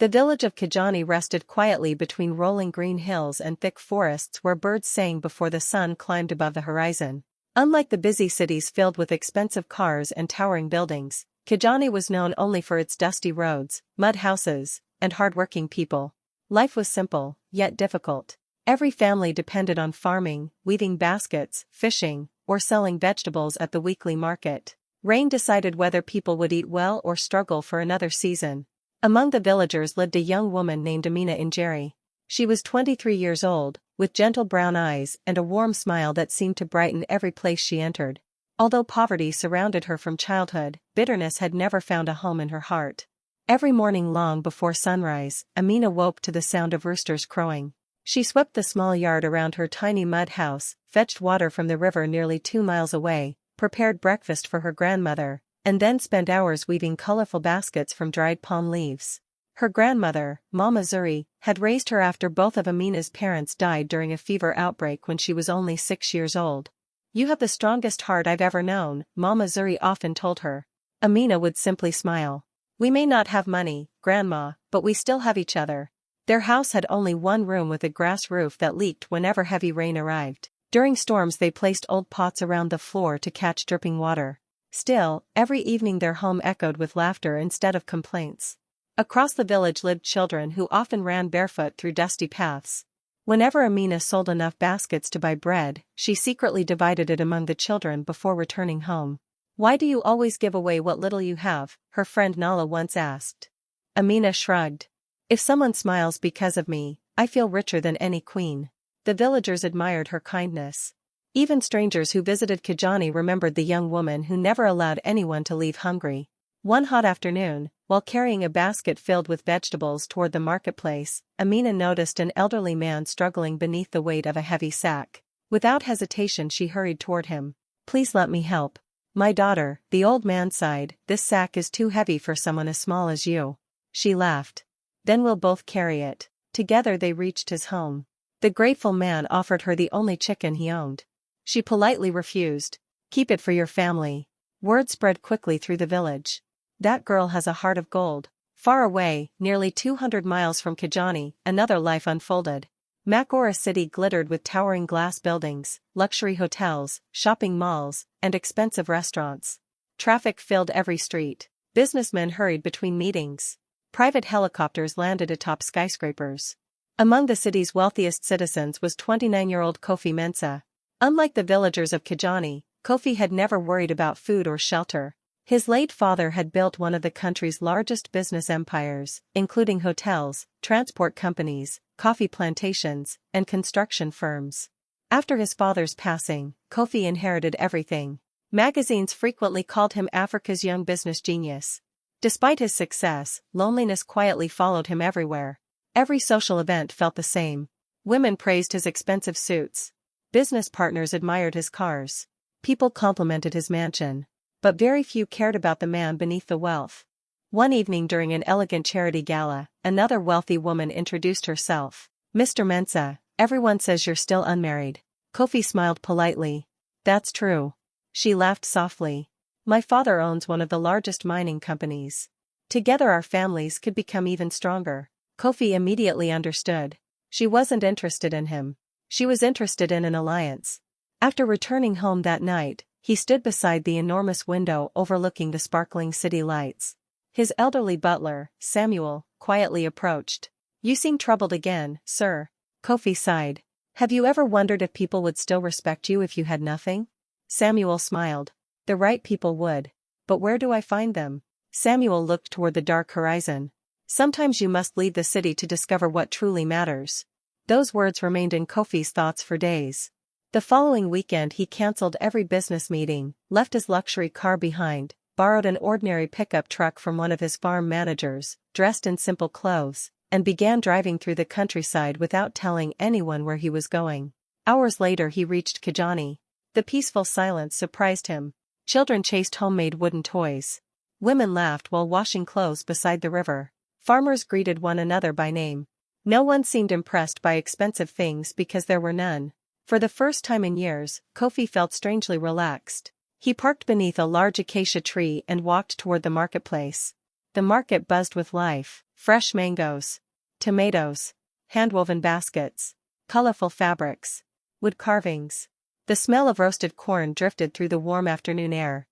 The village of Kijani rested quietly between rolling green hills and thick forests where birds sang before the sun climbed above the horizon. Unlike the busy cities filled with expensive cars and towering buildings, Kijani was known only for its dusty roads, mud houses, and hard-working people. Life was simple, yet difficult. Every family depended on farming, weaving baskets, fishing, or selling vegetables at the weekly market. Rain decided whether people would eat well or struggle for another season. Among the villagers lived a young woman named Amina Njeri. She was 23 years old, with gentle brown eyes and a warm smile that seemed to brighten every place she entered. Although poverty surrounded her from childhood, bitterness had never found a home in her heart. Every morning long before sunrise, Amina woke to the sound of roosters crowing. She swept the small yard around her tiny mud house, fetched water from the river nearly 2 miles away, prepared breakfast for her grandmother, and then spent hours weaving colorful baskets from dried palm leaves. Her grandmother, Mama Njeri, had raised her after both of Amina's parents died during a fever outbreak when she was only 6 years old. "You have the strongest heart I've ever known," Mama Njeri often told her. Amina would simply smile. "We may not have money, Grandma, but we still have each other." Their house had only one room with a grass roof that leaked whenever heavy rain arrived. During storms they placed old pots around the floor to catch dripping water. Still, every evening their home echoed with laughter instead of complaints. Across the village lived children who often ran barefoot through dusty paths. Whenever Amina sold enough baskets to buy bread, she secretly divided it among the children before returning home. "Why do you always give away what little you have?" her friend Nala once asked. Amina shrugged. "If someone smiles because of me, I feel richer than any queen." The villagers admired her kindness. Even strangers who visited Kijani remembered the young woman who never allowed anyone to leave hungry. One hot afternoon, while carrying a basket filled with vegetables toward the marketplace, Amina noticed an elderly man struggling beneath the weight of a heavy sack. Without hesitation she hurried toward him. "Please let me help." "My daughter," the old man sighed, "this sack is too heavy for someone as small as you." She laughed. "Then we'll both carry it." Together they reached his home. The grateful man offered her the only chicken he owned. She politely refused. "Keep it for your family." Word spread quickly through the village. "That girl has a heart of gold." Far away, nearly 200 miles from Kijani, another life unfolded. Makora city glittered with towering glass buildings, luxury hotels, shopping malls, and expensive restaurants. Traffic filled every street. Businessmen hurried between meetings. Private helicopters landed atop skyscrapers. Among the city's wealthiest citizens was 29-year-old Kofi Mensah. Unlike the villagers of Kijani, Kofi had never worried about food or shelter. His late father had built one of the country's largest business empires, including hotels, transport companies, coffee plantations, and construction firms. After his father's passing, Kofi inherited everything. Magazines frequently called him Africa's young business genius. Despite his success, loneliness quietly followed him everywhere. Every social event felt the same. Women praised his expensive suits. Business partners admired his cars. People complimented his mansion. But very few cared about the man beneath the wealth. One evening during an elegant charity gala, another wealthy woman introduced herself. "Mr. Mensah, everyone says you're still unmarried." Kofi smiled politely. "That's true." She laughed softly. "My father owns one of the largest mining companies. Together our families could become even stronger." Kofi immediately understood. She wasn't interested in him. She was interested in an alliance. After returning home that night, he stood beside the enormous window overlooking the sparkling city lights. His elderly butler, Samuel, quietly approached. "You seem troubled again, sir." Kofi sighed. "Have you ever wondered if people would still respect you if you had nothing?" Samuel smiled. "The right people would. But where do I find them?" Samuel looked toward the dark horizon. "Sometimes you must leave the city to discover what truly matters." Those words remained in Kofi's thoughts for days. The following weekend he cancelled every business meeting, left his luxury car behind, borrowed an ordinary pickup truck from one of his farm managers, dressed in simple clothes, and began driving through the countryside without telling anyone where he was going. Hours later he reached Kijani. The peaceful silence surprised him. Children chased homemade wooden toys. Women laughed while washing clothes beside the river. Farmers greeted one another by name. No one seemed impressed by expensive things because there were none. For the first time in years, Kofi felt strangely relaxed. He parked beneath a large acacia tree and walked toward the marketplace. The market buzzed with life: fresh mangoes, tomatoes, hand-woven baskets, colorful fabrics, wood carvings. The smell of roasted corn drifted through the warm afternoon air.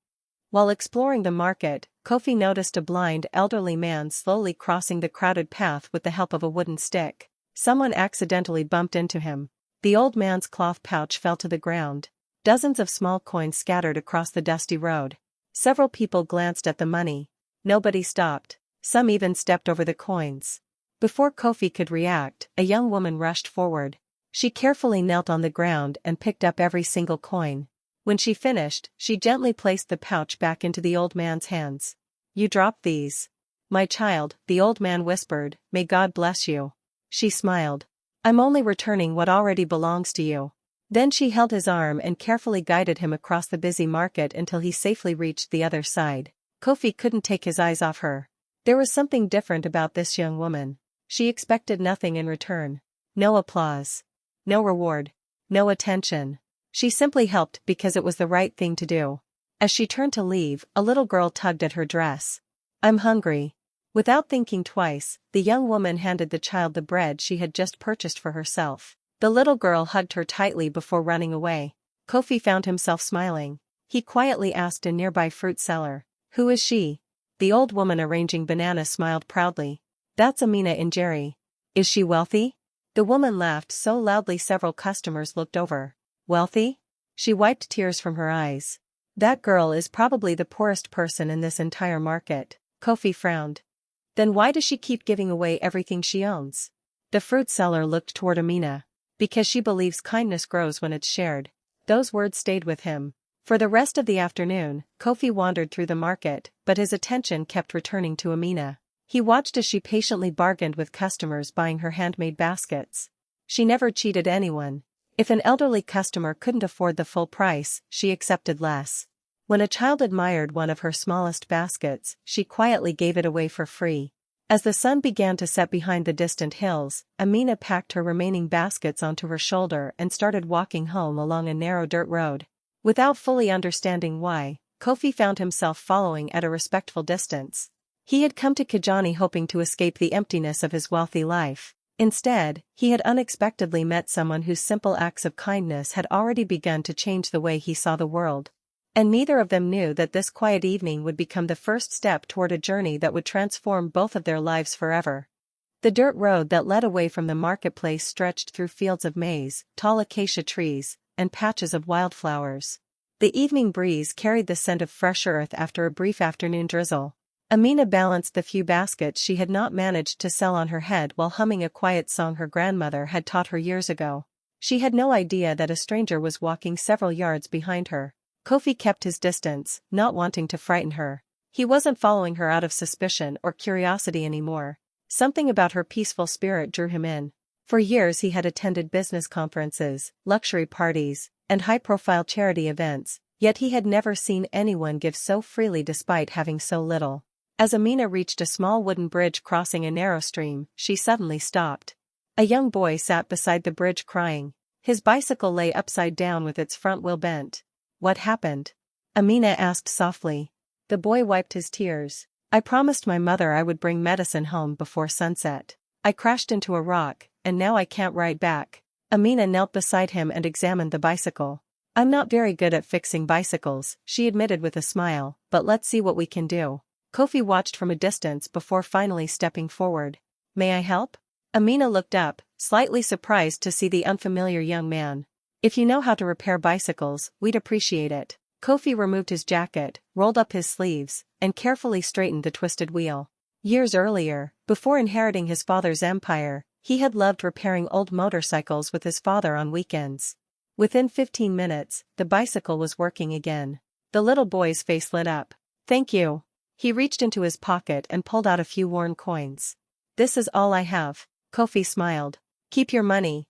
While exploring the market, Kofi noticed a blind elderly man slowly crossing the crowded path with the help of a wooden stick. Someone accidentally bumped into him. The old man's cloth pouch fell to the ground. Dozens of small coins scattered across the dusty road. Several people glanced at the money. Nobody stopped. Some even stepped over the coins. Before Kofi could react, a young woman rushed forward. She carefully knelt on the ground and picked up every single coin. When she finished, she gently placed the pouch back into the old man's hands. "You dropped these, my child," the old man whispered. "May God bless you." She smiled. "I'm only returning what already belongs to you." Then she held his arm and carefully guided him across the busy market until he safely reached the other side. Kofi couldn't take his eyes off her. There was something different about this young woman. She expected nothing in return. No applause. No reward. No attention. She simply helped because it was the right thing to do. As she turned to leave, a little girl tugged at her dress. "I'm hungry." Without thinking twice, the young woman handed the child the bread she had just purchased for herself. The little girl hugged her tightly before running away. Kofi found himself smiling. He quietly asked a nearby fruit seller, "Who is she?" The old woman arranging bananas smiled proudly. "That's Amina Njeri." "Is she wealthy?" The woman laughed so loudly several customers looked over. "Wealthy?" She wiped tears from her eyes. "That girl is probably the poorest person in this entire market." Kofi frowned. "Then why does she keep giving away everything she owns?" The fruit seller looked toward Amina. "Because she believes kindness grows when it's shared." Those words stayed with him. For the rest of the afternoon, Kofi wandered through the market, but his attention kept returning to Amina. He watched as she patiently bargained with customers buying her handmade baskets. She never cheated anyone. If an elderly customer couldn't afford the full price, she accepted less. When a child admired one of her smallest baskets, she quietly gave it away for free. As the sun began to set behind the distant hills, Amina packed her remaining baskets onto her shoulder and started walking home along a narrow dirt road. Without fully understanding why, Kofi found himself following at a respectful distance. He had come to Kijani hoping to escape the emptiness of his wealthy life. Instead, he had unexpectedly met someone whose simple acts of kindness had already begun to change the way he saw the world. And neither of them knew that this quiet evening would become the first step toward a journey that would transform both of their lives forever. The dirt road that led away from the marketplace stretched through fields of maize, tall acacia trees, and patches of wildflowers. The evening breeze carried the scent of fresh earth after a brief afternoon drizzle. Amina balanced the few baskets she had not managed to sell on her head while humming a quiet song her grandmother had taught her years ago. She had no idea that a stranger was walking several yards behind her. Kofi kept his distance, not wanting to frighten her. He wasn't following her out of suspicion or curiosity anymore. Something about her peaceful spirit drew him in. For years he had attended business conferences, luxury parties, and high-profile charity events, yet he had never seen anyone give so freely despite having so little. As Amina reached a small wooden bridge crossing a narrow stream, she suddenly stopped. A young boy sat beside the bridge crying. His bicycle lay upside down with its front wheel bent. "What happened?" Amina asked softly. The boy wiped his tears. "I promised my mother I would bring medicine home before sunset. I crashed into a rock, and now I can't ride back." Amina knelt beside him and examined the bicycle. "I'm not very good at fixing bicycles," she admitted with a smile, "but let's see what we can do." Kofi watched from a distance before finally stepping forward. "May I help?" Amina looked up, slightly surprised to see the unfamiliar young man. "If you know how to repair bicycles, we'd appreciate it." Kofi removed his jacket, rolled up his sleeves, and carefully straightened the twisted wheel. Years earlier, before inheriting his father's empire, he had loved repairing old motorcycles with his father on weekends. Within 15 minutes, the bicycle was working again. The little boy's face lit up. "Thank you." He reached into his pocket and pulled out a few worn coins. "This is all I have." Kofi smiled. "Keep your money."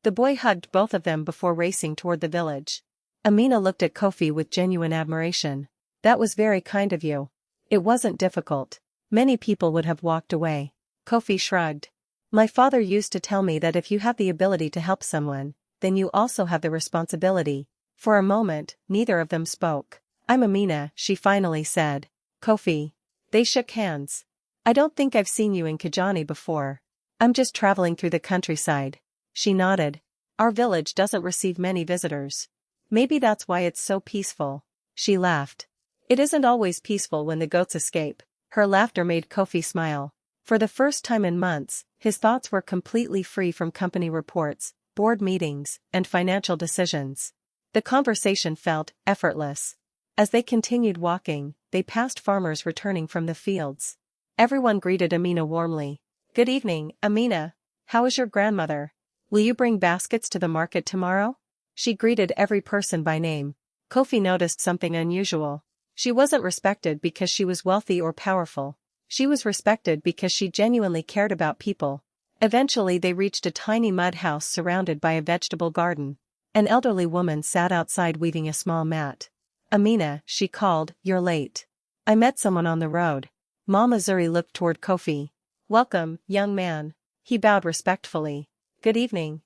The boy hugged both of them before racing toward the village. Amina looked at Kofi with genuine admiration. "That was very kind of you." "It wasn't difficult. Many people would have walked away." Kofi shrugged. "My father used to tell me that if you have the ability to help someone, then you also have the responsibility." For a moment, neither of them spoke. "I'm Amina," she finally said. "Kofi." They shook hands. I don't think I've seen you in Kijani before. I'm just traveling through the countryside. She nodded. Our village doesn't receive many visitors. Maybe that's why it's so peaceful. She laughed. It isn't always peaceful when the goats escape. Her laughter made Kofi smile. For the first time in months, his thoughts were completely free from company reports, board meetings, and financial decisions. The conversation felt effortless. As they continued walking, they passed farmers returning from the fields. Everyone greeted Amina warmly. Good evening, Amina. How is your grandmother? Will you bring baskets to the market tomorrow? She greeted every person by name. Kofi noticed something unusual. She wasn't respected because she was wealthy or powerful. She was respected because she genuinely cared about people. Eventually they reached a tiny mud house surrounded by a vegetable garden. An elderly woman sat outside weaving a small mat. Amina, she called, you're late. I met someone on the road. Mama Njeri looked toward Kofi. Welcome, young man. He bowed respectfully. Good evening.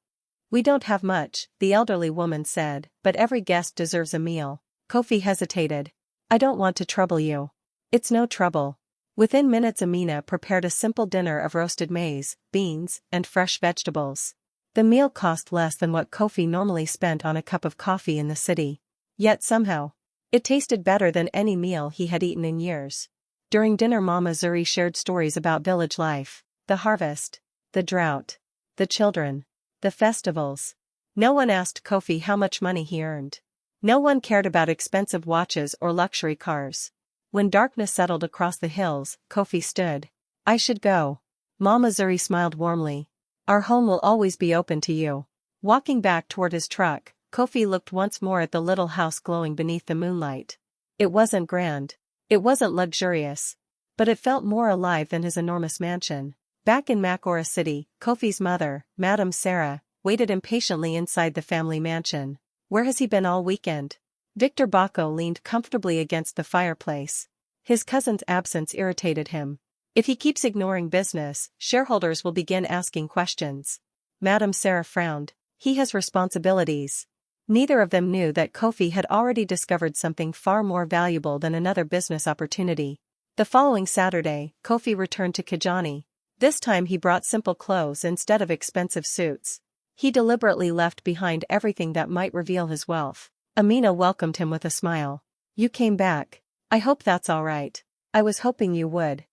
We don't have much, the elderly woman said, but every guest deserves a meal. Kofi hesitated. I don't want to trouble you. It's no trouble. Within minutes Amina prepared a simple dinner of roasted maize, beans, and fresh vegetables. The meal cost less than what Kofi normally spent on a cup of coffee in the city. Yet somehow, it tasted better than any meal he had eaten in years. During dinner Mama Njeri shared stories about village life, the harvest, the drought, the children, the festivals. No one asked Kofi how much money he earned. No one cared about expensive watches or luxury cars. When darkness settled across the hills, Kofi stood. I should go. Mama Njeri smiled warmly. Our home will always be open to you. Walking back toward his truck, Kofi looked once more at the little house glowing beneath the moonlight. It wasn't grand. It wasn't luxurious. But it felt more alive than his enormous mansion. Back in Makora City, Kofi's mother, Madame Sarah, waited impatiently inside the family mansion. Where has he been all weekend? Victor Bako leaned comfortably against the fireplace. His cousin's absence irritated him. If he keeps ignoring business, shareholders will begin asking questions. Madame Sarah frowned. He has responsibilities. Neither of them knew that Kofi had already discovered something far more valuable than another business opportunity. The following Saturday, Kofi returned to Kijani. This time he brought simple clothes instead of expensive suits. He deliberately left behind everything that might reveal his wealth. Amina welcomed him with a smile. You came back. I hope that's all right. I was hoping you would.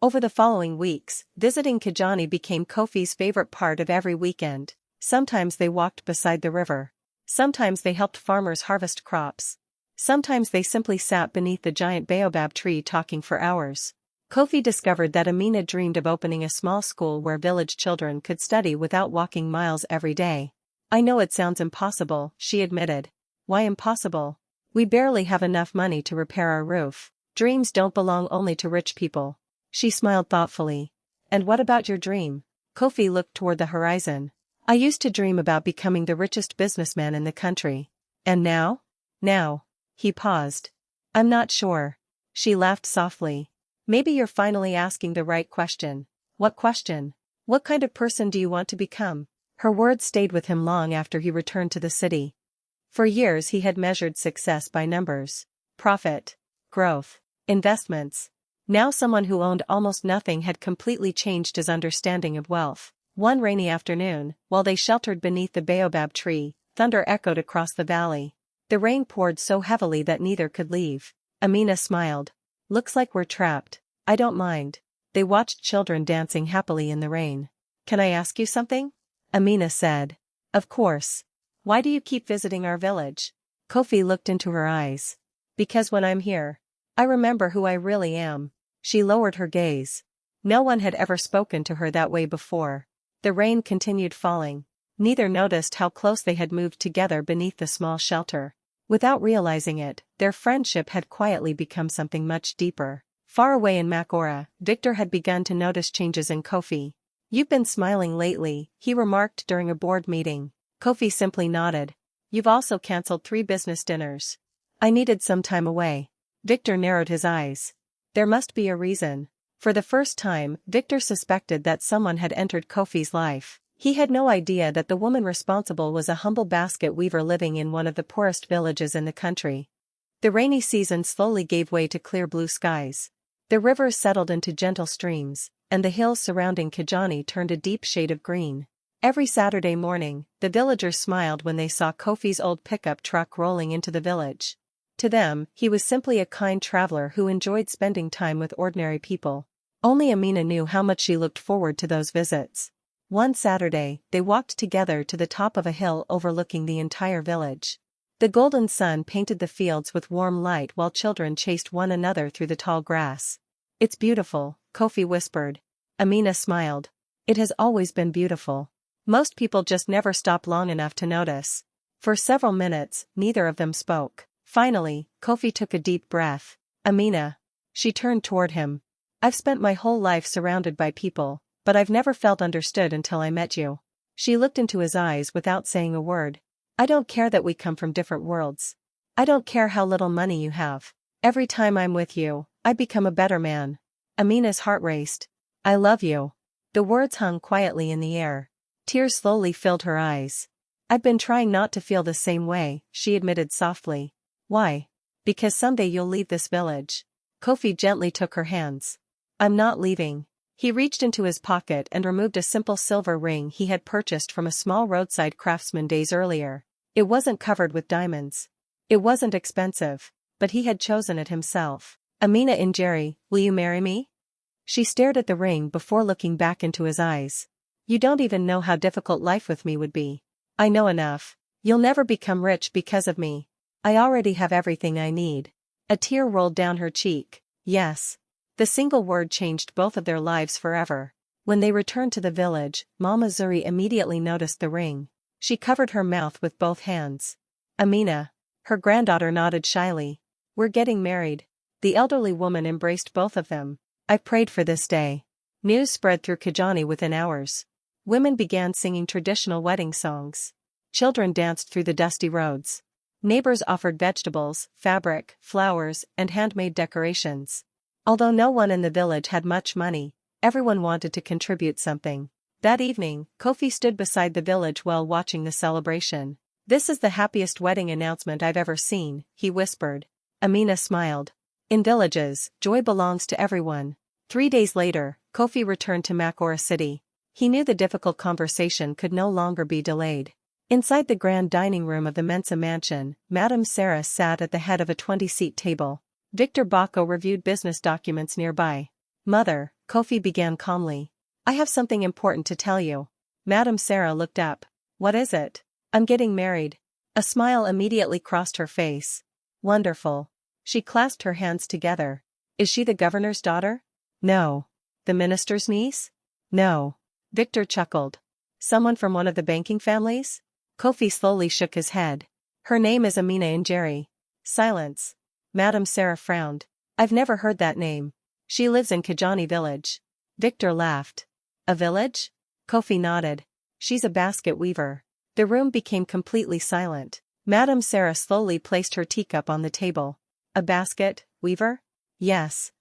Over the following weeks, visiting Kijani became Kofi's favorite part of every weekend. Sometimes they walked beside the river. Sometimes they helped farmers harvest crops. Sometimes they simply sat beneath the giant baobab tree talking for hours. Kofi discovered that Amina dreamed of opening a small school where village children could study without walking miles every day. I know it sounds impossible, she admitted. Why impossible? We barely have enough money to repair our roof. Dreams don't belong only to rich people. She smiled thoughtfully. And what about your dream? Kofi looked toward the horizon. I used to dream about becoming the richest businessman in the country. And now? Now. He paused. I'm not sure. She laughed softly. Maybe you're finally asking the right question. What question? What kind of person do you want to become? Her words stayed with him long after he returned to the city. For years he had measured success by numbers. Profit. Growth. Investments. Now someone who owned almost nothing had completely changed his understanding of wealth. One rainy afternoon, while they sheltered beneath the baobab tree, thunder echoed across the valley. The rain poured so heavily that neither could leave. Amina smiled. Looks like we're trapped. I don't mind. They watched children dancing happily in the rain. Can I ask you something? Amina said. Of course. Why do you keep visiting our village? Kofi looked into her eyes. Because when I'm here, I remember who I really am. She lowered her gaze. No one had ever spoken to her that way before. The rain continued falling. Neither noticed how close they had moved together beneath the small shelter. Without realizing it, their friendship had quietly become something much deeper. Far away in Makora, Victor had begun to notice changes in Kofi. You've been smiling lately, he remarked during a board meeting. Kofi simply nodded. You've also cancelled 3 business dinners. I needed some time away. Victor narrowed his eyes. There must be a reason. For the first time, Victor suspected that someone had entered Kofi's life. He had no idea that the woman responsible was a humble basket weaver living in one of the poorest villages in the country. The rainy season slowly gave way to clear blue skies. The rivers settled into gentle streams, and the hills surrounding Kijani turned a deep shade of green. Every Saturday morning, the villagers smiled when they saw Kofi's old pickup truck rolling into the village. To them, he was simply a kind traveler who enjoyed spending time with ordinary people. Only Amina knew how much she looked forward to those visits. One Saturday, they walked together to the top of a hill overlooking the entire village. The golden sun painted the fields with warm light while children chased one another through the tall grass. "It's beautiful," Kofi whispered. Amina smiled. "It has always been beautiful. Most people just never stop long enough to notice." For several minutes, neither of them spoke. Finally, Kofi took a deep breath. "Amina." She turned toward him. "I've spent my whole life surrounded by people, but I've never felt understood until I met you." She looked into his eyes without saying a word. "I don't care that we come from different worlds. I don't care how little money you have. Every time I'm with you, I become a better man." Amina's heart raced. "I love you." The words hung quietly in the air. Tears slowly filled her eyes. "I've been trying not to feel the same way," she admitted softly. "Why?" "Because someday you'll leave this village." Kofi gently took her hands. "I'm not leaving." He reached into his pocket and removed a simple silver ring he had purchased from a small roadside craftsman days earlier. It wasn't covered with diamonds. It wasn't expensive, but he had chosen it himself. "Amina Njeri, will you marry me?" She stared at the ring before looking back into his eyes. "You don't even know how difficult life with me would be." "I know enough. You'll never become rich because of me. I already have everything I need." A tear rolled down her cheek. Yes. The single word changed both of their lives forever. When they returned to the village, Mama Zuri immediately noticed the ring. She covered her mouth with both hands. "Amina." Her granddaughter nodded shyly. "We're getting married." The elderly woman embraced both of them. "I've prayed for this day." News spread through Kijani within hours. Women began singing traditional wedding songs. Children danced through the dusty roads. Neighbors offered vegetables, fabric, flowers, and handmade decorations. Although no one in the village had much money, everyone wanted to contribute something. That evening, Kofi stood beside the village well watching the celebration. "This is the happiest wedding announcement I've ever seen," he whispered. Amina smiled. In villages, joy belongs to everyone. 3 days later, Kofi returned to Makora City. He knew the difficult conversation could no longer be delayed. Inside the grand dining room of the Mensah mansion, Madame Sarah sat at the head of a 20-seat table. Victor Bacco reviewed business documents nearby. "Mother," Kofi began calmly. "I have something important to tell you." Madame Sarah looked up. "What is it?" "I'm getting married." A smile immediately crossed her face. "Wonderful." She clasped her hands together. "Is she the governor's daughter?" "No." "The minister's niece?" "No." Victor chuckled. "Someone from one of the banking families?" Kofi slowly shook his head. "Her name is Amina Njeri." Silence. Madame Sarah frowned. "I've never heard that name. She lives in Kijani village." Victor laughed. "A village?" Kofi nodded. "She's a basket weaver." The room became completely silent. Madame Sarah slowly placed her teacup on the table. "A basket weaver?" "Yes."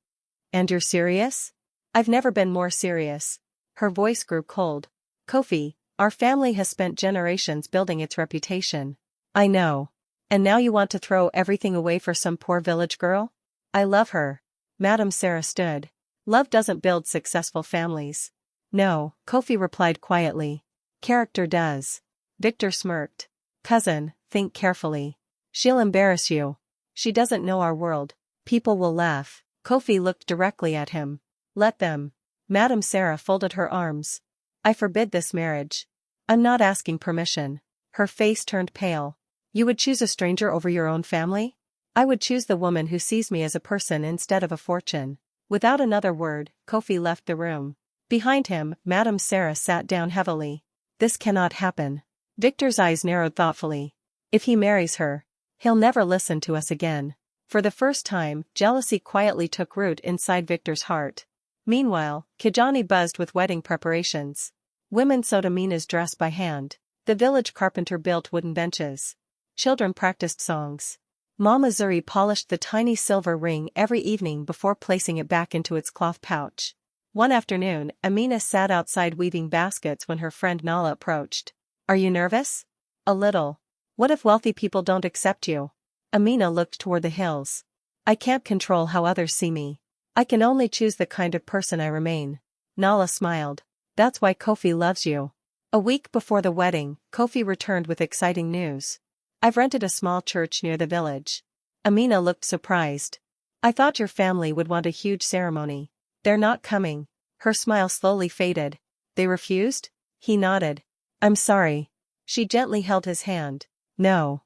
"And you're serious?" "I've never been more serious." Her voice grew cold. "Kofi, our family has spent generations building its reputation." "I know. And now you want to throw everything away for some poor village girl?" "I love her." Madame Sarah stood. "Love doesn't build successful families." "No," Kofi replied quietly. "Character does." Victor smirked. "Cousin, think carefully. She'll embarrass you. She doesn't know our world. People will laugh." Kofi looked directly at him. "Let them." Madame Sarah folded her arms. "I forbid this marriage." "I'm not asking permission." Her face turned pale. "You would choose a stranger over your own family?" "I would choose the woman who sees me as a person instead of a fortune." Without another word, Kofi left the room. Behind him, Madame Sarah sat down heavily. "This cannot happen." Victor's eyes narrowed thoughtfully. "If he marries her, he'll never listen to us again." For the first time, jealousy quietly took root inside Victor's heart. Meanwhile, Kijani buzzed with wedding preparations. Women sewed Amina's dress by hand. The village carpenter built wooden benches. Children practiced songs. Mama Zuri polished the tiny silver ring every evening before placing it back into its cloth pouch. One afternoon, Amina sat outside weaving baskets when her friend Nala approached. "Are you nervous?" "A little." "What if wealthy people don't accept you?" Amina looked toward the hills. "I can't control how others see me. I can only choose the kind of person I remain. Nala smiled. That's why Kofi loves you. A week before the wedding, Kofi returned with exciting news. I've rented a small church near the village. Amina looked surprised. I thought your family would want a huge ceremony. They're not coming. Her smile slowly faded. They refused? He nodded. I'm sorry. She gently held his hand. No.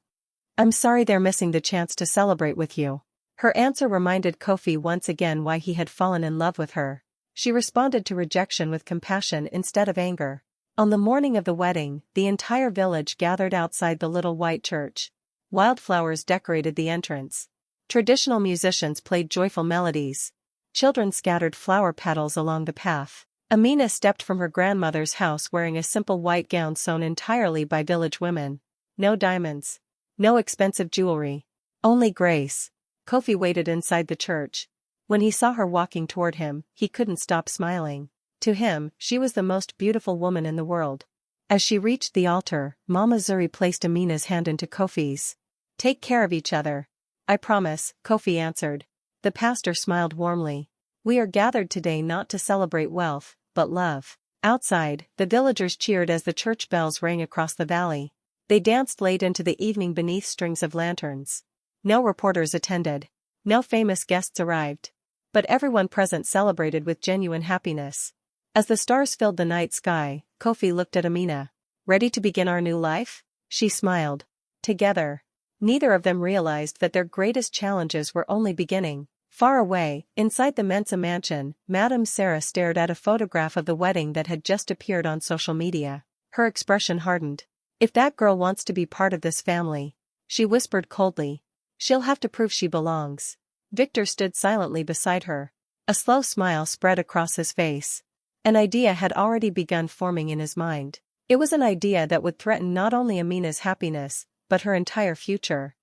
I'm sorry they're missing the chance to celebrate with you. Her answer reminded Kofi once again why he had fallen in love with her. She responded to rejection with compassion instead of anger. On the morning of the wedding, the entire village gathered outside the little white church. Wildflowers decorated the entrance. Traditional musicians played joyful melodies. Children scattered flower petals along the path. Amina stepped from her grandmother's house wearing a simple white gown sewn entirely by village women. No diamonds. No expensive jewelry. Only grace. Kofi waited inside the church. When he saw her walking toward him, he couldn't stop smiling. To him, she was the most beautiful woman in the world. As she reached the altar, Mama Zuri placed Amina's hand into Kofi's. Take care of each other. I promise, Kofi answered. The pastor smiled warmly. We are gathered today not to celebrate wealth, but love. Outside, the villagers cheered as the church bells rang across the valley. They danced late into the evening beneath strings of lanterns. No reporters attended. No famous guests arrived. But everyone present celebrated with genuine happiness. As the stars filled the night sky, Kofi looked at Amina. Ready to begin our new life? She smiled. Together. Neither of them realized that their greatest challenges were only beginning. Far away, inside the Mensah mansion, Madame Sarah stared at a photograph of the wedding that had just appeared on social media. Her expression hardened. If that girl wants to be part of this family, she whispered coldly, she'll have to prove she belongs. Victor stood silently beside her. A slow smile spread across his face. An idea had already begun forming in his mind. It was an idea that would threaten not only Amina's happiness, but her entire future.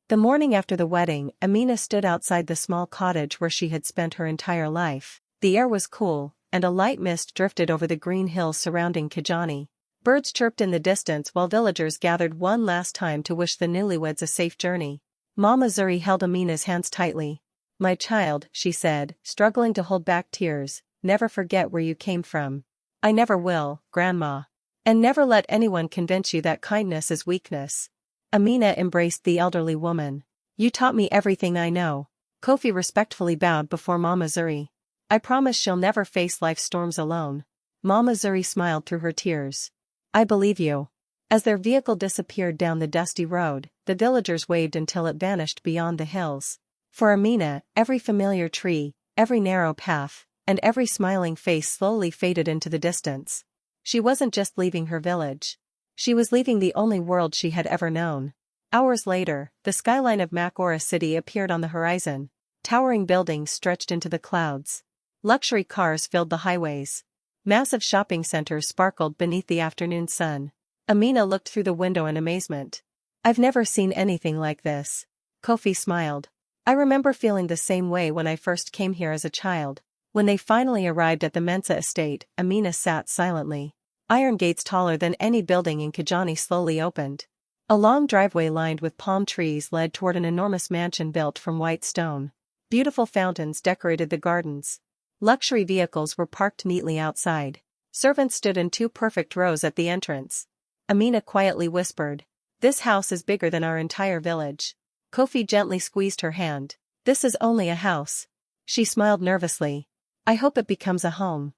The morning after the wedding, Amina stood outside the small cottage where she had spent her entire life. The air was cool, and a light mist drifted over the green hills surrounding Kijani. Birds chirped in the distance while villagers gathered one last time to wish the newlyweds a safe journey. Mama Zuri held Amina's hands tightly. My child, she said, struggling to hold back tears, never forget where you came from. I never will, Grandma. And never let anyone convince you that kindness is weakness. Amina embraced the elderly woman. You taught me everything I know. Kofi respectfully bowed before Mama Zuri. I promise she'll never face life's storms alone. Mama Zuri smiled through her tears. I believe you. As their vehicle disappeared down the dusty road, the villagers waved until it vanished beyond the hills. For Amina, every familiar tree, every narrow path, and every smiling face slowly faded into the distance. She wasn't just leaving her village. She was leaving the only world she had ever known. Hours later, the skyline of Makora City appeared on the horizon. Towering buildings stretched into the clouds. Luxury cars filled the highways. Massive shopping centers sparkled beneath the afternoon sun. Amina looked through the window in amazement. I've never seen anything like this. Kofi smiled. I remember feeling the same way when I first came here as a child. When they finally arrived at the Mensah estate, Amina sat silently. Iron gates taller than any building in Kijani slowly opened. A long driveway lined with palm trees led toward an enormous mansion built from white stone. Beautiful fountains decorated the gardens. Luxury vehicles were parked neatly outside. Servants stood in two perfect rows at the entrance. Amina quietly whispered, "This house is bigger than our entire village." Kofi gently squeezed her hand. "This is only a house." She smiled nervously. "I hope it becomes a home."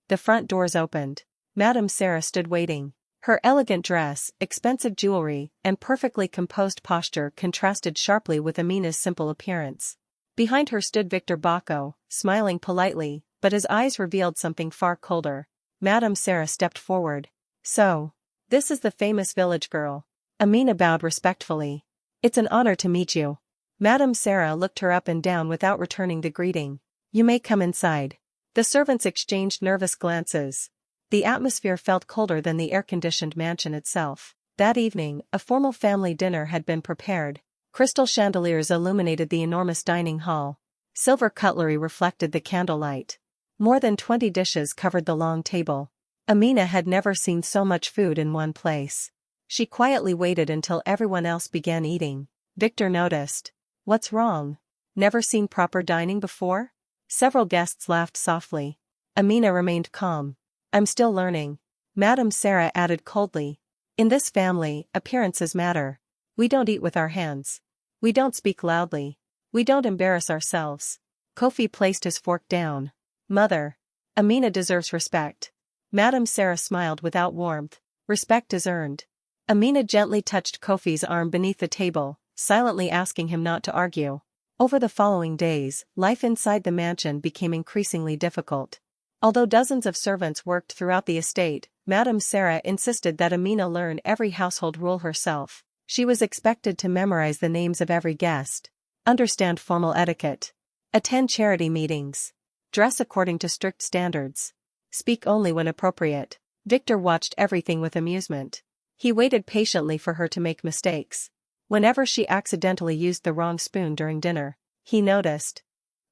The front doors opened. Madame Sarah stood waiting. Her elegant dress, expensive jewelry, and perfectly composed posture contrasted sharply with Amina's simple appearance. Behind her stood Victor Bacco, smiling politely, but his eyes revealed something far colder. Madame Sarah stepped forward. "So, this is the famous village girl." Amina bowed respectfully. "It's an honor to meet you." Madame Sarah looked her up and down without returning the greeting. "You may come inside." The servants exchanged nervous glances. The atmosphere felt colder than the air-conditioned mansion itself. That evening, a formal family dinner had been prepared. Crystal chandeliers illuminated the enormous dining hall. Silver cutlery reflected the candlelight. More than 20 dishes covered the long table. Amina had never seen so much food in one place. She quietly waited until everyone else began eating. Victor noticed. "What's wrong? Never seen proper dining before?" Several guests laughed softly. Amina remained calm. I'm still learning. Madame Sarah added coldly. In this family, appearances matter. We don't eat with our hands. We don't speak loudly. We don't embarrass ourselves. Kofi placed his fork down. Mother. Amina deserves respect. Madame Sarah smiled without warmth. Respect is earned. Amina gently touched Kofi's arm beneath the table, silently asking him not to argue. Over the following days, life inside the mansion became increasingly difficult. Although dozens of servants worked throughout the estate, Madame Sarah insisted that Amina learn every household rule herself. She was expected to memorize the names of every guest, understand formal etiquette, attend charity meetings, dress according to strict standards, speak only when appropriate. Victor watched everything with amusement. He waited patiently for her to make mistakes. Whenever she accidentally used the wrong spoon during dinner, he noticed.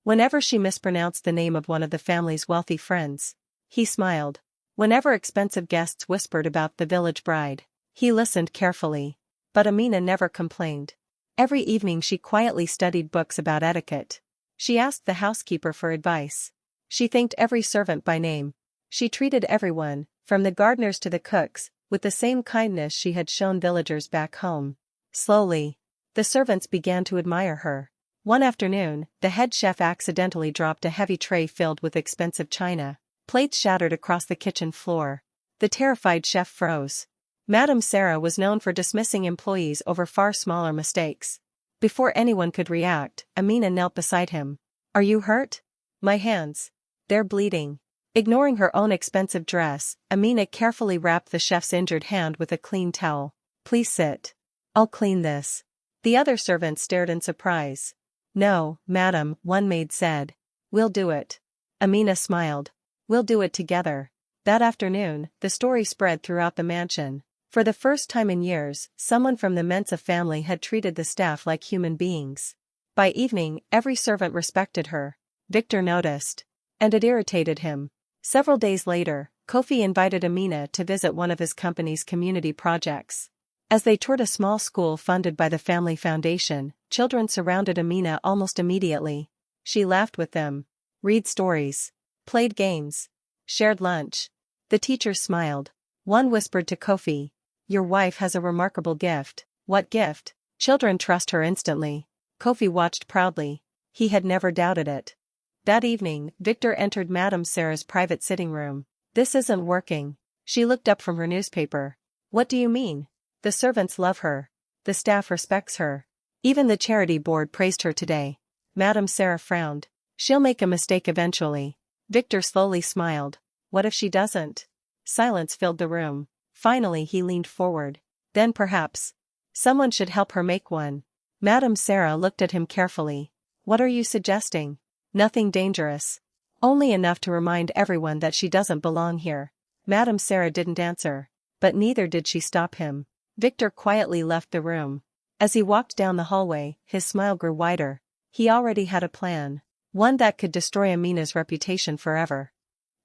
Whenever she mispronounced the name of one of the family's wealthy friends, he smiled. Whenever expensive guests whispered about the village bride, he listened carefully. But Amina never complained. Every evening she quietly studied books about etiquette. She asked the housekeeper for advice. She thanked every servant by name. She treated everyone, from the gardeners to the cooks, with the same kindness she had shown villagers back home. Slowly, the servants began to admire her. One afternoon, the head chef accidentally dropped a heavy tray filled with expensive china. Plates shattered across the kitchen floor. The terrified chef froze. Madame Sarah was known for dismissing employees over far smaller mistakes. Before anyone could react, Amina knelt beside him. Are you hurt? My hands. They're bleeding. Ignoring her own expensive dress, Amina carefully wrapped the chef's injured hand with a clean towel. Please sit. I'll clean this. The other servants stared in surprise. No, madam, one maid said. We'll do it. Amina smiled. We'll do it together. That afternoon, the story spread throughout the mansion. For the first time in years, someone from the Mensah family had treated the staff like human beings. By evening, every servant respected her. Victor noticed. And it irritated him. Several days later, Kofi invited Amina to visit one of his company's community projects. As they toured a small school funded by the family foundation, children surrounded Amina almost immediately. She laughed with them, read stories, played games, shared lunch. The teachers smiled. One whispered to Kofi, "Your wife has a remarkable gift." What gift? Children trust her instantly. Kofi watched proudly. He had never doubted it. That evening, Victor entered Madame Sarah's private sitting room. This isn't working. She looked up from her newspaper. What do you mean? The servants love her. The staff respects her. Even the charity board praised her today. Madame Sarah frowned. She'll make a mistake eventually. Victor slowly smiled. What if she doesn't? Silence filled the room. Finally he leaned forward. Then perhaps someone should help her make one. Madame Sarah looked at him carefully. What are you suggesting? Nothing dangerous. Only enough to remind everyone that she doesn't belong here. Madame Sarah didn't answer. But neither did she stop him. Victor quietly left the room. As he walked down the hallway, his smile grew wider. He already had a plan. One that could destroy Amina's reputation forever.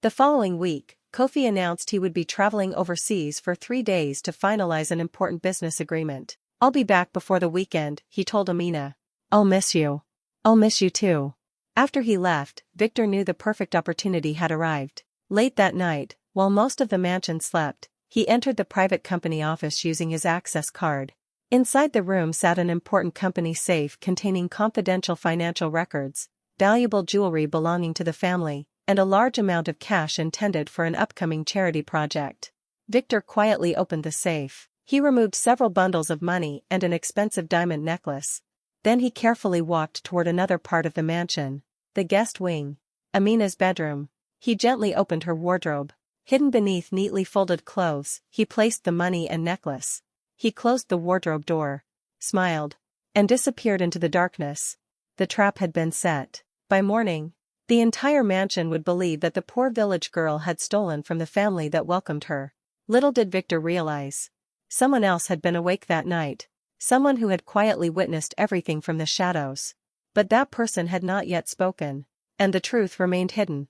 The following week, Kofi announced he would be traveling overseas for 3 days to finalize an important business agreement. I'll be back before the weekend, he told Amina. I'll miss you. I'll miss you too. After he left, Victor knew the perfect opportunity had arrived. Late that night, while most of the mansion slept, he entered the private company office using his access card. Inside the room sat an important company safe containing confidential financial records, valuable jewelry belonging to the family, and a large amount of cash intended for an upcoming charity project. Victor quietly opened the safe. He removed several bundles of money and an expensive diamond necklace. Then he carefully walked toward another part of the mansion, the guest wing, Amina's bedroom. He gently opened her wardrobe. Hidden beneath neatly folded clothes, he placed the money and necklace. He closed the wardrobe door, smiled, and disappeared into the darkness. The trap had been set. By morning, the entire mansion would believe that the poor village girl had stolen from the family that welcomed her. Little did Victor realize. Someone else had been awake that night. Someone who had quietly witnessed everything from the shadows. But that person had not yet spoken, and the truth remained hidden.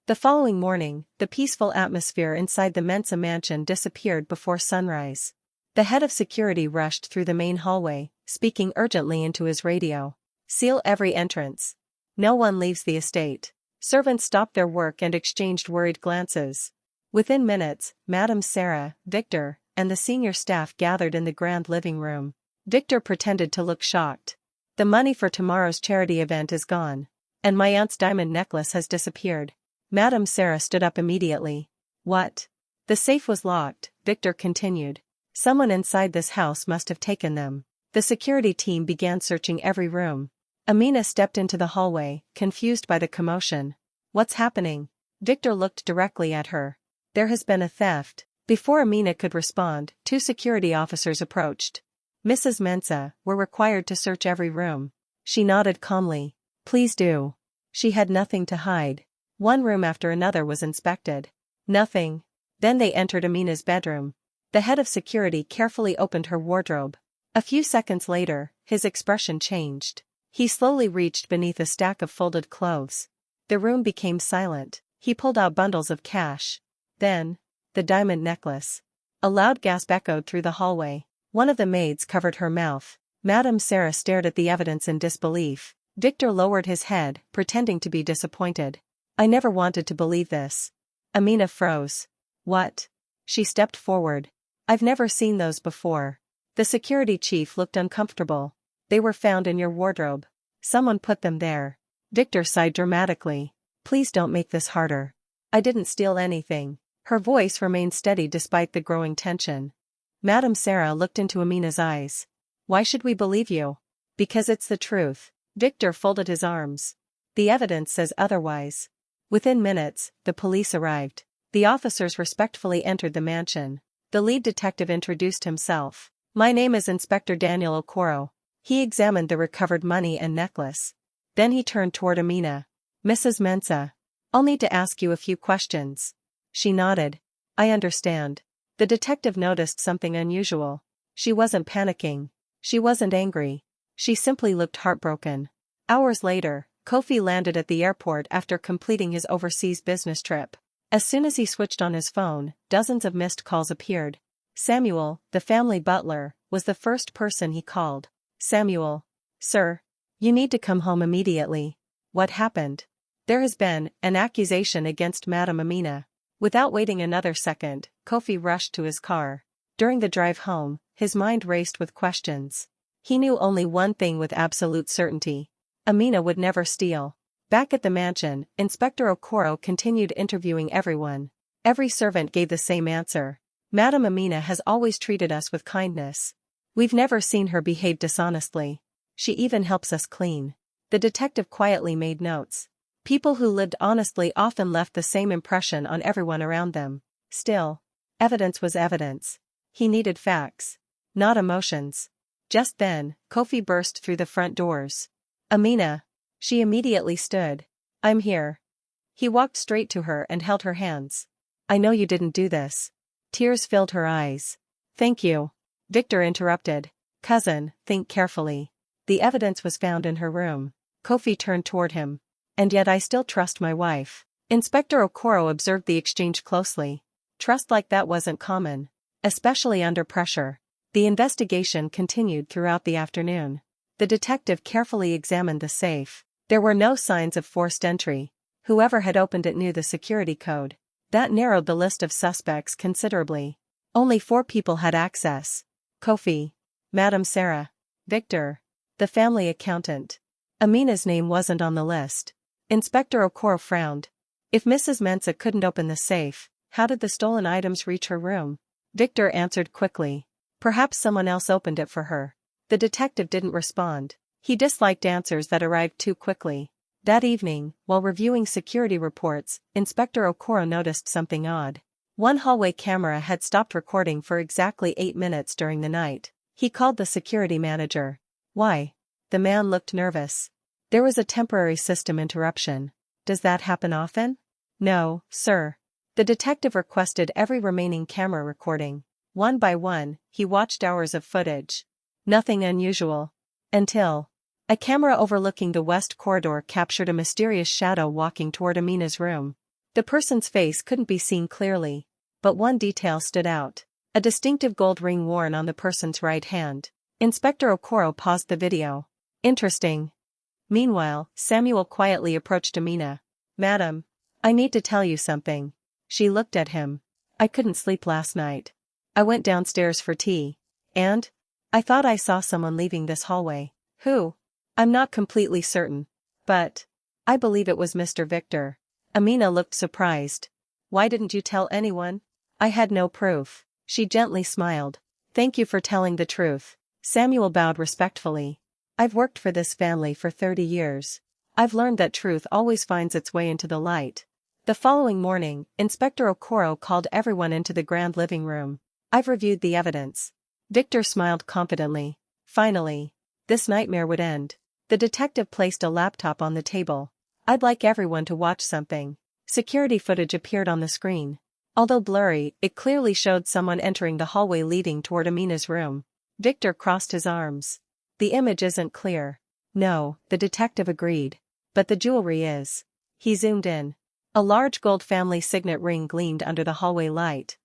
The following morning, the peaceful atmosphere inside the Mensah mansion disappeared before sunrise. The head of security rushed through the main hallway, speaking urgently into his radio. Seal every entrance. No one leaves the estate. Servants stopped their work and exchanged worried glances. Within minutes, Madame Sarah, Victor, and the senior staff gathered in the grand living room. Victor pretended to look shocked. "The money for tomorrow's charity event is gone. And my aunt's diamond necklace has disappeared." Madame Sarah stood up immediately. "What?" "The safe was locked," Victor continued. "Someone inside this house must have taken them." The security team began searching every room. Amina stepped into the hallway, confused by the commotion. "What's happening?" Victor looked directly at her. "There has been a theft." Before Amina could respond, 2 security officers approached. Mrs. Mensah, "We're required to search every room." She nodded calmly. "Please do." She had nothing to hide. One room after another was inspected. Nothing. Then they entered Amina's bedroom. The head of security carefully opened her wardrobe. A few seconds later, his expression changed. He slowly reached beneath a stack of folded clothes. The room became silent. He pulled out bundles of cash. Then, the diamond necklace. A loud gasp echoed through the hallway. One of the maids covered her mouth. Madame Sarah stared at the evidence in disbelief. Victor lowered his head, pretending to be disappointed. "I never wanted to believe this." Amina froze. "What?" She stepped forward. "I've never seen those before." The security chief looked uncomfortable. "They were found in your wardrobe. Someone put them there." Victor sighed dramatically. "Please don't make this harder. I didn't steal anything." Her voice remained steady despite the growing tension. Madame Sarah looked into Amina's eyes. "Why should we believe you?" "Because it's the truth." Victor folded his arms. "The evidence says otherwise." Within minutes, the police arrived. The officers respectfully entered the mansion. The lead detective introduced himself. "My name is Inspector Daniel Okoro." He examined the recovered money and necklace. Then he turned toward Amina. "Mrs. Mensah, I'll need to ask you a few questions." She nodded. "I understand." The detective noticed something unusual. She wasn't panicking. She wasn't angry. She simply looked heartbroken. Hours later, Kofi landed at the airport after completing his overseas business trip. As soon as he switched on his phone, dozens of missed calls appeared. Samuel, the family butler, was the first person he called. "Samuel. Sir. You need to come home immediately." "What happened?" "There has been an accusation against Madame Amina." Without waiting another second, Kofi rushed to his car. During the drive home, his mind raced with questions. He knew only one thing with absolute certainty. Amina would never steal. Back at the mansion, Inspector Okoro continued interviewing everyone. Every servant gave the same answer. "Madame Amina has always treated us with kindness. We've never seen her behave dishonestly. She even helps us clean." The detective quietly made notes. People who lived honestly often left the same impression on everyone around them. Still, evidence was evidence. He needed facts, not emotions. Just then, Kofi burst through the front doors. "Amina." She immediately stood. "I'm here." He walked straight to her and held her hands. "I know you didn't do this." Tears filled her eyes. "Thank you." Victor interrupted. "Cousin, think carefully. The evidence was found in her room." Kofi turned toward him. "And yet I still trust my wife." Inspector Okoro observed the exchange closely. Trust like that wasn't common, especially under pressure. The investigation continued throughout the afternoon. The detective carefully examined the safe. There were no signs of forced entry. Whoever had opened it knew the security code. That narrowed the list of suspects considerably. Only 4 people had access. Kofi, Madame Sarah, Victor, the family accountant. Amina's name wasn't on the list. Inspector Okoro frowned. If Mrs. Mensah couldn't open the safe, how did the stolen items reach her room? Victor answered quickly. "Perhaps someone else opened it for her." The detective didn't respond. He disliked answers that arrived too quickly. That evening, while reviewing security reports, Inspector Okoro noticed something odd. One hallway camera had stopped recording for exactly 8 minutes during the night. He called the security manager. "Why?" The man looked nervous. "There was a temporary system interruption." "Does that happen often?" "No, sir." The detective requested every remaining camera recording. One by one, he watched hours of footage. Nothing unusual. Until a camera overlooking the west corridor captured a mysterious shadow walking toward Amina's room. The person's face couldn't be seen clearly, but one detail stood out. A distinctive gold ring worn on the person's right hand. Inspector Okoro paused the video. "Interesting." Meanwhile, Samuel quietly approached Amina. Madam, I need to tell you something. She looked at him. I couldn't sleep last night. I went downstairs for tea. And? I thought I saw someone leaving this hallway. Who? I'm not completely certain. But I believe it was Mr. Victor. Amina looked surprised. Why didn't you tell anyone? I had no proof. She gently smiled. Thank you for telling the truth. Samuel bowed respectfully. I've worked for this family for 30 years. I've learned that truth always finds its way into the light. The following morning, Inspector Okoro called everyone into the grand living room. I've reviewed the evidence. Victor smiled confidently. Finally, this nightmare would end. The detective placed a laptop on the table. I'd like everyone to watch something. Security footage appeared on the screen. Although blurry, it clearly showed someone entering the hallway leading toward Amina's room. Victor crossed his arms. The image isn't clear. No, the detective agreed. But the jewelry is. He zoomed in. A large gold family signet ring gleamed under the hallway light.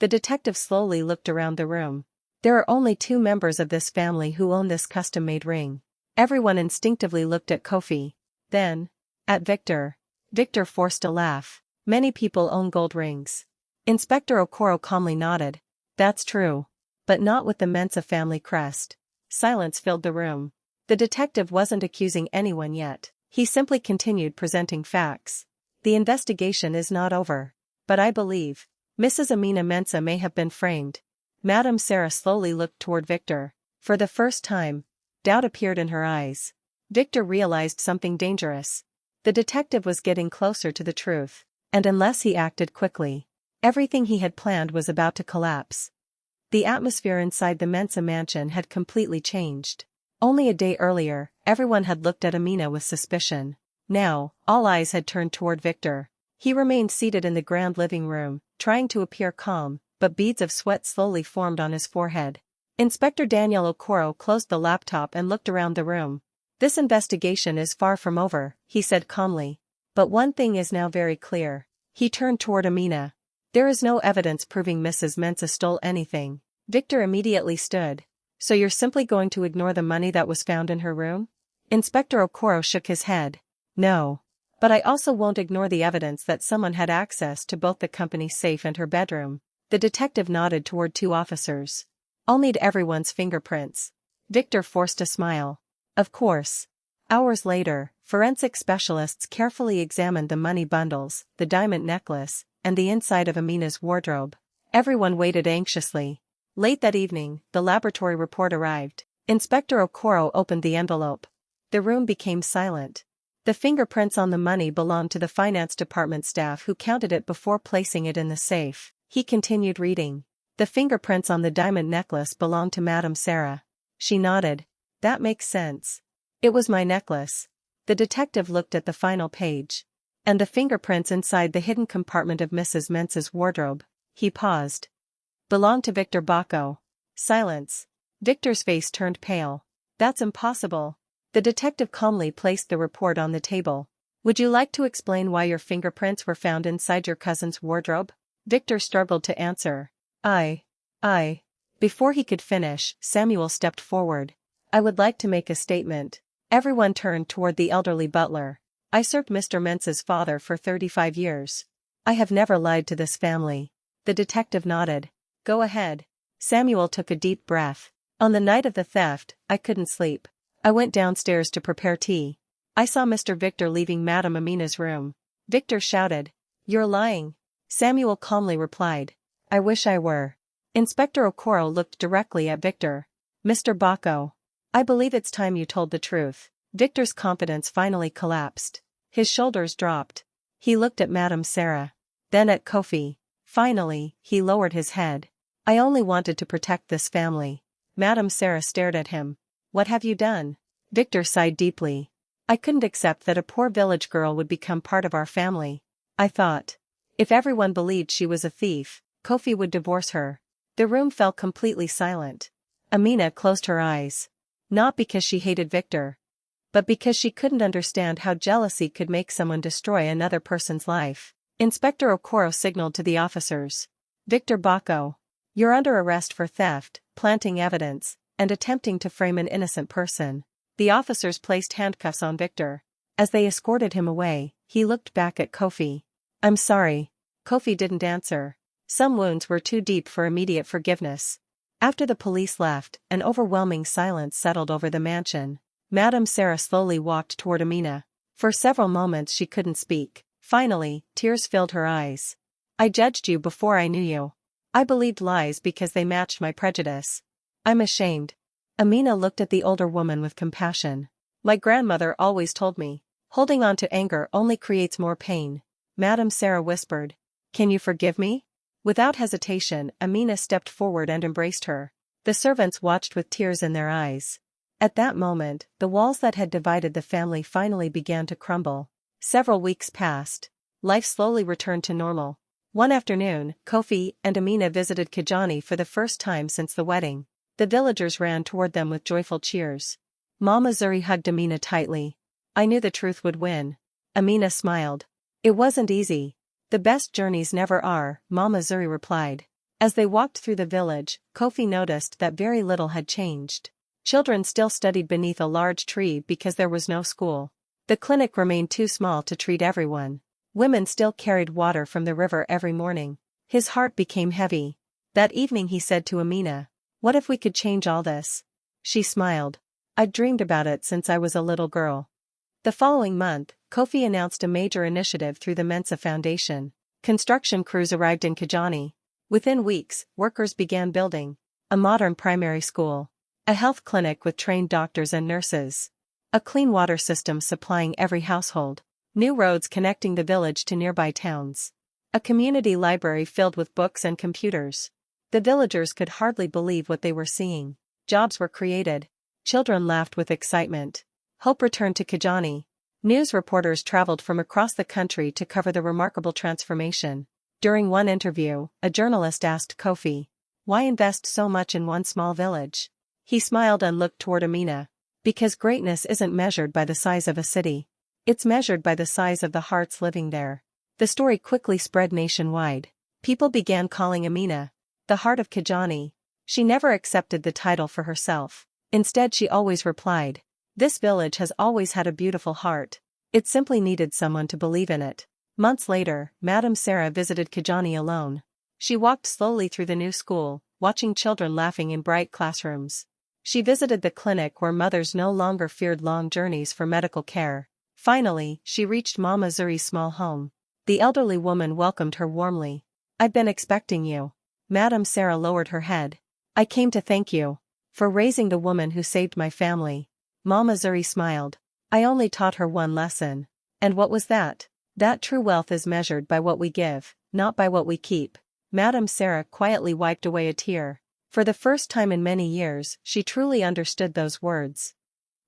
The detective slowly looked around the room. There are only 2 members of this family who own this custom-made ring. Everyone instinctively looked at Kofi. Then, at Victor. Victor forced a laugh. Many people own gold rings. Inspector Okoro calmly nodded. That's true. But not with the Mensah family crest. Silence filled the room. The detective wasn't accusing anyone yet. He simply continued presenting facts. The investigation is not over. But I believe Mrs. Amina Mensah may have been framed. Madame Sarah slowly looked toward Victor. For the first time, doubt appeared in her eyes. Victor realized something dangerous. The detective was getting closer to the truth, and unless he acted quickly, everything he had planned was about to collapse. The atmosphere inside the Mensah mansion had completely changed. Only a day earlier, everyone had looked at Amina with suspicion. Now, all eyes had turned toward Victor. He remained seated in the grand living room, trying to appear calm, but beads of sweat slowly formed on his forehead. Inspector Daniel Okoro closed the laptop and looked around the room. This investigation is far from over, he said calmly. But one thing is now very clear. He turned toward Amina. There is no evidence proving Mrs. Mensah stole anything. Victor immediately stood. So you're simply going to ignore the money that was found in her room? Inspector Okoro shook his head. No. But I also won't ignore the evidence that someone had access to both the company's safe and her bedroom. The detective nodded toward 2 officers. I'll need everyone's fingerprints. Victor forced a smile. Of course. Hours later, forensic specialists carefully examined the money bundles, the diamond necklace, and the inside of Amina's wardrobe. Everyone waited anxiously. Late that evening, the laboratory report arrived. Inspector Okoro opened the envelope. The room became silent. The fingerprints on the money belonged to the finance department staff who counted it before placing it in the safe. He continued reading. The fingerprints on the diamond necklace belonged to Madame Sarah. She nodded. That makes sense. It was my necklace. The detective looked at the final page. And the fingerprints inside the hidden compartment of Mrs. Mensah's wardrobe. He paused. Belonged to Victor Bacco. Silence. Victor's face turned pale. That's impossible. The detective calmly placed the report on the table. Would you like to explain why your fingerprints were found inside your cousin's wardrobe? Victor struggled to answer. Before he could finish, Samuel stepped forward. I would like to make a statement. Everyone turned toward the elderly butler. I served Mr. Mensah's father for 35 years. I have never lied to this family. The detective nodded. Go ahead. Samuel took a deep breath. On the night of the theft, I couldn't sleep. I went downstairs to prepare tea. I saw Mr. Victor leaving Madame Amina's room. Victor shouted. You're lying. Samuel calmly replied. I wish I were. Inspector Okoro looked directly at Victor. Mr. Bacco. I believe it's time you told the truth. Victor's confidence finally collapsed. His shoulders dropped. He looked at Madame Sarah. Then at Kofi. Finally, he lowered his head. I only wanted to protect this family. Madame Sarah stared at him. What have you done? Victor sighed deeply. I couldn't accept that a poor village girl would become part of our family. I thought. If everyone believed she was a thief, Kofi would divorce her. The room fell completely silent. Amina closed her eyes. Not because she hated Victor, but because she couldn't understand how jealousy could make someone destroy another person's life. Inspector Okoro signaled to the officers. Victor Bacco. You're under arrest for theft, planting evidence, and attempting to frame an innocent person. The officers placed handcuffs on Victor. As they escorted him away, He looked back at Kofi. "I'm sorry." Kofi didn't answer. Some wounds were too deep for immediate forgiveness. After the police left, an overwhelming silence settled over the mansion. Madame Sarah slowly walked toward Amina. For several moments she couldn't speak. Finally, tears filled her eyes. "I judged you before I knew you. I believed lies because they matched my prejudice. I'm ashamed." Amina looked at the older woman with compassion. "My grandmother always told me, holding on to anger only creates more pain." Madame Sarah whispered, "Can you forgive me?" Without hesitation, Amina stepped forward and embraced her. The servants watched with tears in their eyes. At that moment, the walls that had divided the family finally began to crumble. Several weeks passed. Life slowly returned to normal. One afternoon, Kofi and Amina visited Kijani for the first time since the wedding. The villagers ran toward them with joyful cheers. Mama Zuri hugged Amina tightly. "I knew the truth would win." Amina smiled. "It wasn't easy." "The best journeys never are," Mama Zuri replied. As they walked through the village, Kofi noticed that very little had changed. Children still studied beneath a large tree because there was no school. The clinic remained too small to treat everyone. Women still carried water from the river every morning. His heart became heavy. That evening he said to Amina, "What if we could change all this?" She smiled. "I'd dreamed about it since I was a little girl." The following month, Kofi announced a major initiative through the Mensah Foundation. Construction crews arrived in Kijani. Within weeks, workers began building a modern primary school, a health clinic with trained doctors and nurses, a clean water system supplying every household, new roads connecting the village to nearby towns, a community library filled with books and computers. The villagers could hardly believe what they were seeing. Jobs were created. Children laughed with excitement. Hope returned to Kijani. News reporters traveled from across the country to cover the remarkable transformation. During one interview, a journalist asked Kofi, "Why invest so much in one small village?" He smiled and looked toward Amina. "Because greatness isn't measured by the size of a city. It's measured by the size of the hearts living there." The story quickly spread nationwide. People began calling Amina the heart of Kijani. She never accepted the title for herself. Instead, she always replied, "This village has always had a beautiful heart. It simply needed someone to believe in it." Months later, Madame Sarah visited Kijani alone. She walked slowly through the new school, watching children laughing in bright classrooms. She visited the clinic where mothers no longer feared long journeys for medical care. Finally, she reached Mama Zuri's small home. The elderly woman welcomed her warmly. "I've been expecting you." Madame Sarah lowered her head. "I came to thank you for raising the woman who saved my family." Mama Zuri smiled. "I only taught her one lesson." "And what was that?" "That true wealth is measured by what we give, not by what we keep." Madame Sarah quietly wiped away a tear. For the first time in many years, she truly understood those words.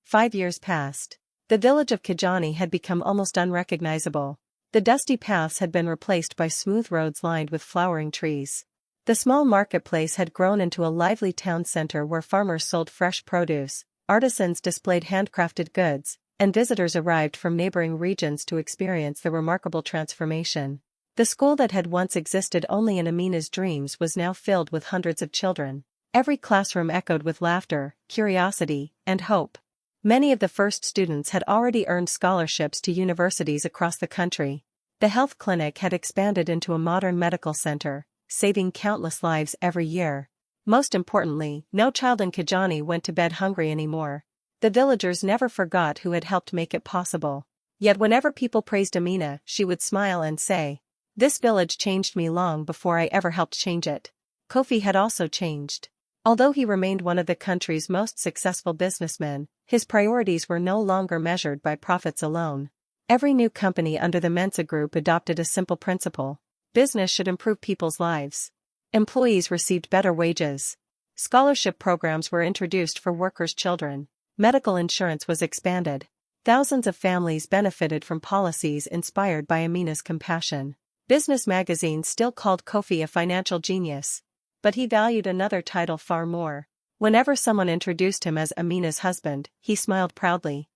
5 years passed. The village of Kijani had become almost unrecognizable. The dusty paths had been replaced by smooth roads lined with flowering trees. The small marketplace had grown into a lively town center where farmers sold fresh produce, artisans displayed handcrafted goods, and visitors arrived from neighboring regions to experience the remarkable transformation. The school that had once existed only in Amina's dreams was now filled with hundreds of children. Every classroom echoed with laughter, curiosity, and hope. Many of the first students had already earned scholarships to universities across the country. The health clinic had expanded into a modern medical center, saving countless lives every year. Most importantly, no child in Kijani went to bed hungry anymore. The villagers never forgot who had helped make it possible. Yet whenever people praised Amina, she would smile and say, "This village changed me long before I ever helped change it." Kofi had also changed. Although he remained one of the country's most successful businessmen, his priorities were no longer measured by profits alone. Every new company under the Mensah Group adopted a simple principle: business should improve people's lives. Employees received better wages. Scholarship programs were introduced for workers' children. Medical insurance was expanded. Thousands of families benefited from policies inspired by Amina's compassion. Business magazines still called Kofi a financial genius. But he valued another title far more. Whenever someone introduced him as Amina's husband, he smiled proudly.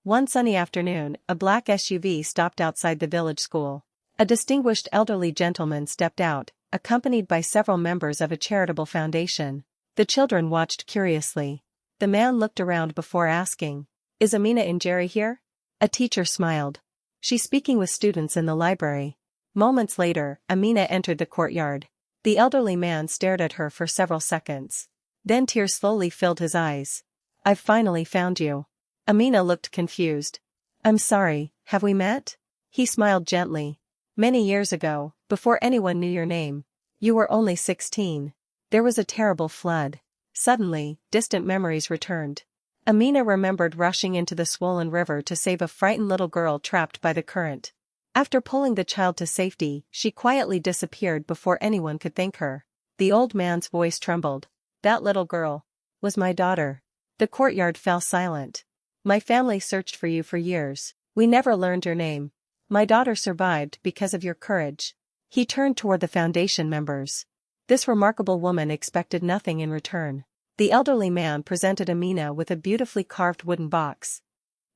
One sunny afternoon, a black SUV stopped outside the village school. A distinguished elderly gentleman stepped out, accompanied by several members of a charitable foundation. The children watched curiously. The man looked around before asking, "Is Amina Njeri here?" A teacher smiled. She's speaking with students in the library. Moments later, Amina entered the courtyard. The elderly man stared at her for several seconds. Then tears slowly filled his eyes. I've finally found you. Amina looked confused. I'm sorry, have we met? He smiled gently. Many years ago, before anyone knew your name. You were only 16. There was a terrible flood. Suddenly, distant memories returned. Amina remembered rushing into the swollen river to save a frightened little girl trapped by the current. After pulling the child to safety, she quietly disappeared before anyone could thank her. The old man's voice trembled. That little girl was my daughter. The courtyard fell silent. My family searched for you for years. We never learned your name. My daughter survived because of your courage. He turned toward the foundation members. This remarkable woman expected nothing in return. The elderly man presented Amina with a beautifully carved wooden box.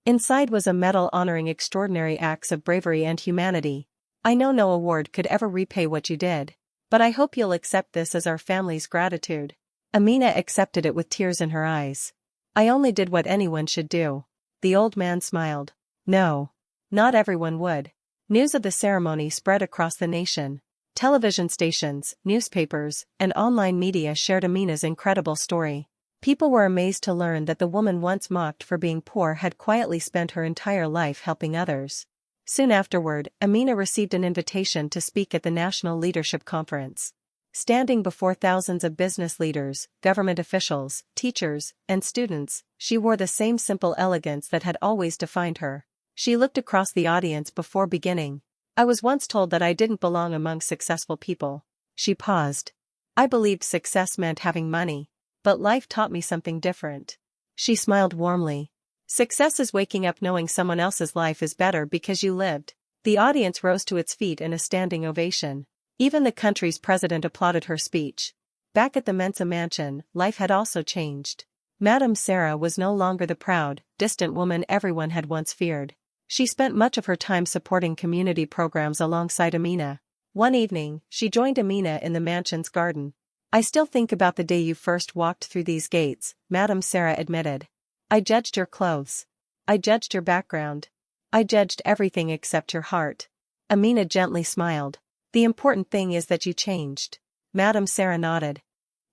Inside was a medal honoring extraordinary acts of bravery and humanity. I know no award could ever repay what you did, but I hope you'll accept this as our family's gratitude. Amina accepted it with tears in her eyes. I only did what anyone should do. The old man smiled. No. Not everyone would. News of the ceremony spread across the nation. Television stations, newspapers, and online media shared Amina's incredible story. People were amazed to learn that the woman once mocked for being poor had quietly spent her entire life helping others. Soon afterward, Amina received an invitation to speak at the National Leadership Conference. Standing before thousands of business leaders, government officials, teachers, and students, she wore the same simple elegance that had always defined her. She looked across the audience before beginning. I was once told that I didn't belong among successful people. She paused. I believed success meant having money. But life taught me something different. She smiled warmly. Success is waking up knowing someone else's life is better because you lived. The audience rose to its feet in a standing ovation. Even the country's president applauded her speech. Back at the Mensah mansion, life had also changed. Madame Sarah was no longer the proud, distant woman everyone had once feared. She spent much of her time supporting community programs alongside Amina. One evening, she joined Amina in the mansion's garden. I still think about the day you first walked through these gates, Madame Sarah admitted. I judged your clothes. I judged your background. I judged everything except your heart. Amina gently smiled. The important thing is that you changed. Madame Sarah nodded.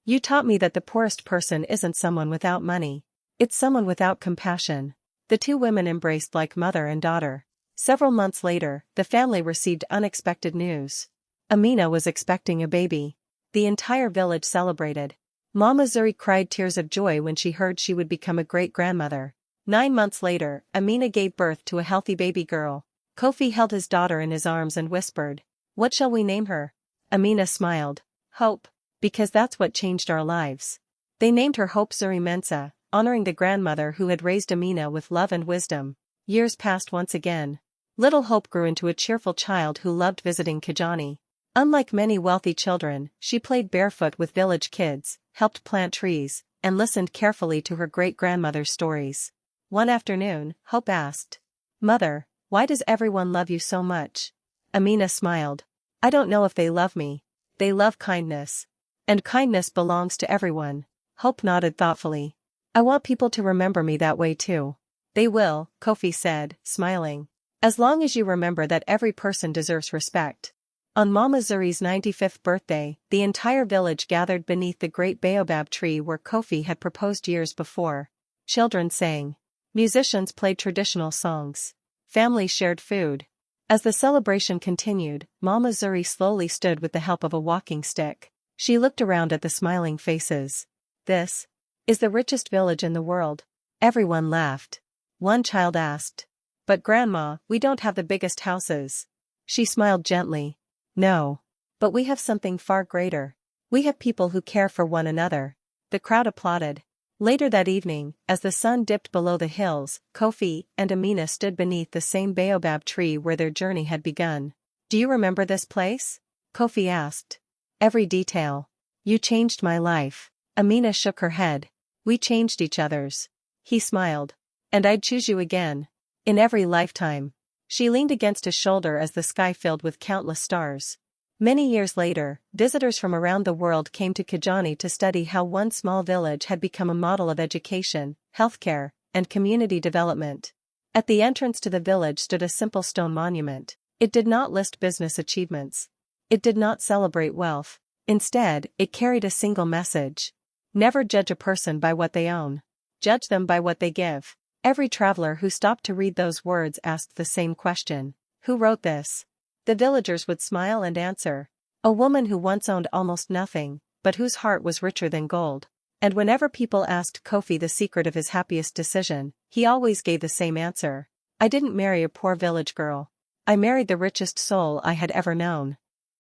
You taught me that the poorest person isn't someone without money. It's someone without compassion. The two women embraced like mother and daughter. Several months later, the family received unexpected news. Amina was expecting a baby. The entire village celebrated. Mama Zuri cried tears of joy when she heard she would become a great-grandmother. 9 months later, Amina gave birth to a healthy baby girl. Kofi held his daughter in his arms and whispered, "What shall we name her?" Amina smiled. Hope. Because that's what changed our lives. They named her Hope Zuri Mensah, honoring the grandmother who had raised Amina with love and wisdom. Years passed once again. Little Hope grew into a cheerful child who loved visiting Kijani. Unlike many wealthy children, she played barefoot with village kids, helped plant trees, and listened carefully to her great-grandmother's stories. One afternoon, Hope asked, "Mother, why does everyone love you so much?" Amina smiled. "I don't know if they love me. They love kindness. And kindness belongs to everyone." Hope nodded thoughtfully. "I want people to remember me that way too." "They will," Kofi said, smiling. "As long as you remember that every person deserves respect." On Mama Zuri's 95th birthday, the entire village gathered beneath the great baobab tree where Kofi had proposed years before. Children sang. Musicians played traditional songs. Families shared food. As the celebration continued, Mama Zuri slowly stood with the help of a walking stick. She looked around at the smiling faces. "This is the richest village in the world." Everyone laughed. One child asked, "But Grandma, we don't have the biggest houses." She smiled gently. "No. But we have something far greater. We have people who care for one another." The crowd applauded. Later that evening, as the sun dipped below the hills, Kofi and Amina stood beneath the same baobab tree where their journey had begun. "Do you remember this place?" Kofi asked. "Every detail. You changed my life." Amina shook her head. "We changed each other's." He smiled. "And I'd choose you again. In every lifetime." She leaned against his shoulder as the sky filled with countless stars. Many years later, visitors from around the world came to Kijani to study how one small village had become a model of education, healthcare, and community development. At the entrance to the village stood a simple stone monument. It did not list business achievements. It did not celebrate wealth. Instead, it carried a single message. Never judge a person by what they own. Judge them by what they give. Every traveler who stopped to read those words asked the same question. Who wrote this? The villagers would smile and answer. A woman who once owned almost nothing, but whose heart was richer than gold. And whenever people asked Kofi the secret of his happiest decision, he always gave the same answer. I didn't marry a poor village girl. I married the richest soul I had ever known.